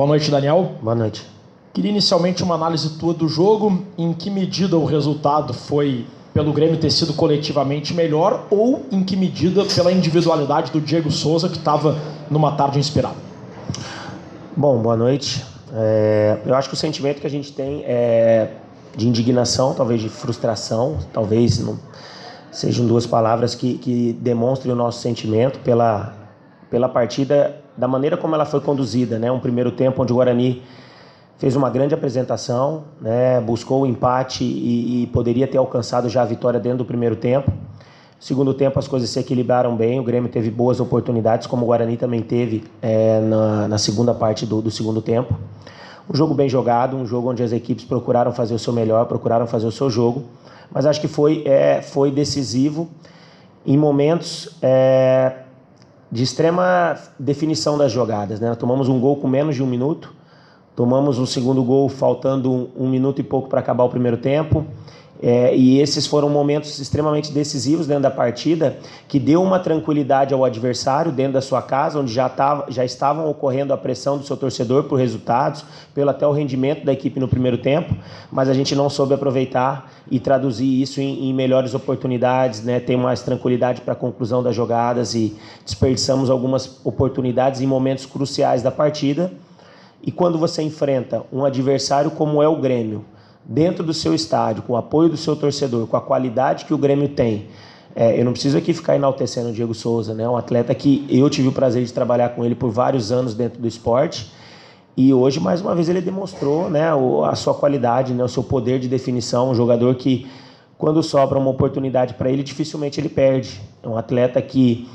Boa noite, Daniel. Boa noite. Queria inicialmente uma análise tua do jogo. Em que medida o resultado foi pelo Grêmio ter sido coletivamente melhor ou em que medida pela individualidade do Diego Souza, que estava numa tarde inspirada? Bom, boa noite. Eu acho que o sentimento que a gente tem é de indignação, talvez de frustração, talvez não sejam duas palavras que demonstrem o nosso sentimento pela partida, da maneira como ela foi conduzida, né? Um primeiro tempo onde o Guarani fez uma grande apresentação, né? Buscou o empate e poderia ter alcançado já a vitória dentro do primeiro tempo. Segundo tempo as coisas se equilibraram bem, o Grêmio teve boas oportunidades, como o Guarani também teve na segunda parte do segundo tempo. Um jogo bem jogado, um jogo onde as equipes procuraram fazer o seu melhor, procuraram fazer o seu jogo, mas acho que foi decisivo em momentos de extrema definição das jogadas, né? Tomamos um gol com menos de 1 minuto, tomamos um segundo gol faltando 1 minuto e pouco para acabar o primeiro tempo, e esses foram momentos extremamente decisivos dentro da partida, que deu uma tranquilidade ao adversário dentro da sua casa, onde já estavam ocorrendo a pressão do seu torcedor por resultados, pelo até o rendimento da equipe no primeiro tempo, mas a gente não soube aproveitar e traduzir isso em melhores oportunidades, né? Ter mais tranquilidade para a conclusão das jogadas e desperdiçamos algumas oportunidades em momentos cruciais da partida. E quando você enfrenta um adversário como é o Grêmio, dentro do seu estádio, com o apoio do seu torcedor, com a qualidade que o Grêmio tem, eu não preciso aqui ficar enaltecendo o Diego Souza, né? Um atleta que eu tive o prazer de trabalhar com ele por vários anos dentro do esporte, e hoje, mais uma vez, ele demonstrou, né, a sua qualidade, né, o seu poder de definição, um jogador que, quando sobra uma oportunidade para ele, dificilmente ele perde. É um atleta que,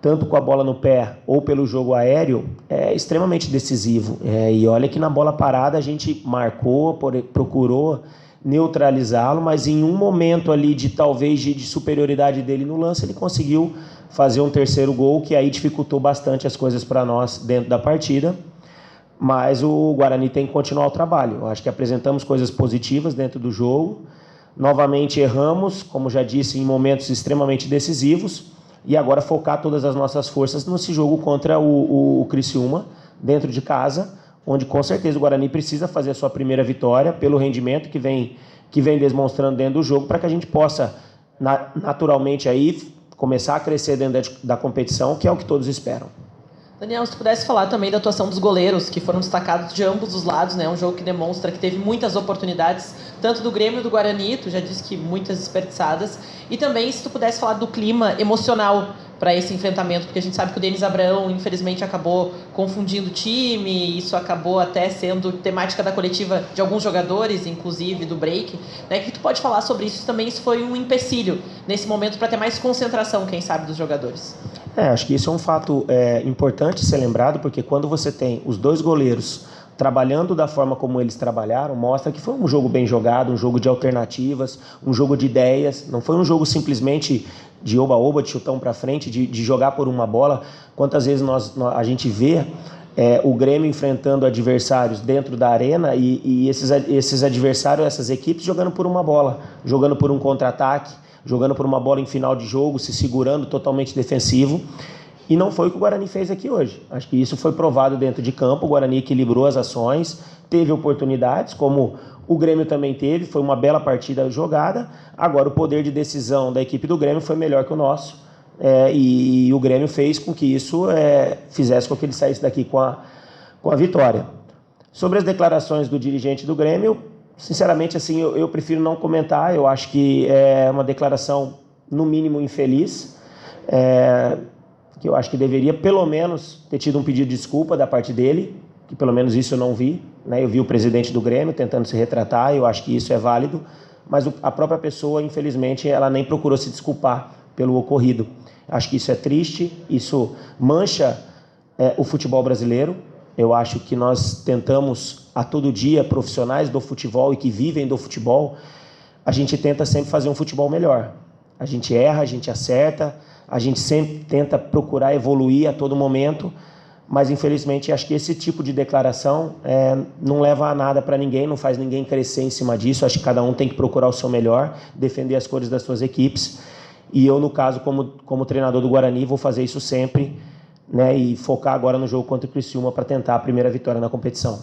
tanto com a bola no pé ou pelo jogo aéreo, é extremamente decisivo. E olha que na bola parada a gente marcou, procurou neutralizá-lo, mas em um momento ali talvez de superioridade dele no lance, ele conseguiu fazer um terceiro gol, que aí dificultou bastante as coisas para nós dentro da partida. Mas o Guarani tem que continuar o trabalho. Eu acho que apresentamos coisas positivas dentro do jogo. Novamente erramos, como já disse, em momentos extremamente decisivos. E agora focar todas as nossas forças nesse jogo contra o Criciúma, dentro de casa, onde com certeza o Guarani precisa fazer a sua primeira vitória pelo rendimento que vem demonstrando dentro do jogo, para que a gente possa naturalmente aí começar a crescer dentro da competição, que é o que todos esperam. Daniel, se tu pudesse falar também da atuação dos goleiros, que foram destacados de ambos os lados, né? Um jogo que demonstra que teve muitas oportunidades, tanto do Grêmio e do Guarani, tu já disse que muitas desperdiçadas, e também se tu pudesse falar do clima emocional para esse enfrentamento, porque a gente sabe que o Denis Abraão, infelizmente, acabou confundindo o time, isso acabou até sendo temática da coletiva de alguns jogadores, inclusive do break, né? O que tu pode falar sobre isso? Também isso foi um empecilho nesse momento para ter mais concentração, quem sabe, dos jogadores. Acho que isso é um fato importante ser lembrado, porque quando você tem os dois goleiros trabalhando da forma como eles trabalharam, mostra que foi um jogo bem jogado, um jogo de alternativas, um jogo de ideias, não foi um jogo simplesmente de oba-oba, de chutão para frente, de jogar por uma bola. Quantas vezes a gente vê o Grêmio enfrentando adversários dentro da arena e esses adversários, essas equipes jogando por uma bola, jogando por um contra-ataque, jogando por uma bola em final de jogo, se segurando totalmente defensivo. E não foi o que o Guarani fez aqui hoje. Acho que isso foi provado dentro de campo. O Guarani equilibrou as ações, teve oportunidades, como o Grêmio também teve. Foi uma bela partida jogada. Agora, o poder de decisão da equipe do Grêmio foi melhor que o nosso. E o Grêmio fez com que isso fizesse com que ele saísse daqui com a vitória. Sobre as declarações do dirigente do Grêmio, sinceramente, assim, eu prefiro não comentar. Eu acho que é uma declaração, no mínimo, infeliz. Que eu acho que deveria, pelo menos, ter tido um pedido de desculpa da parte dele, que pelo menos isso eu não vi, né? Eu vi o presidente do Grêmio tentando se retratar, eu acho que isso é válido, mas a própria pessoa, infelizmente, ela nem procurou se desculpar pelo ocorrido. Acho que isso é triste, isso mancha o futebol brasileiro. Eu acho que nós tentamos, a todo dia, profissionais do futebol e que vivem do futebol, a gente tenta sempre fazer um futebol melhor. A gente erra, a gente acerta, a gente sempre tenta procurar evoluir a todo momento, mas infelizmente acho que esse tipo de declaração não leva a nada para ninguém, não faz ninguém crescer em cima disso. Acho que cada um tem que procurar o seu melhor, defender as cores das suas equipes, e eu, no caso, como treinador do Guarani, vou fazer isso sempre, né, e focar agora no jogo contra o Criciúma para tentar a primeira vitória na competição.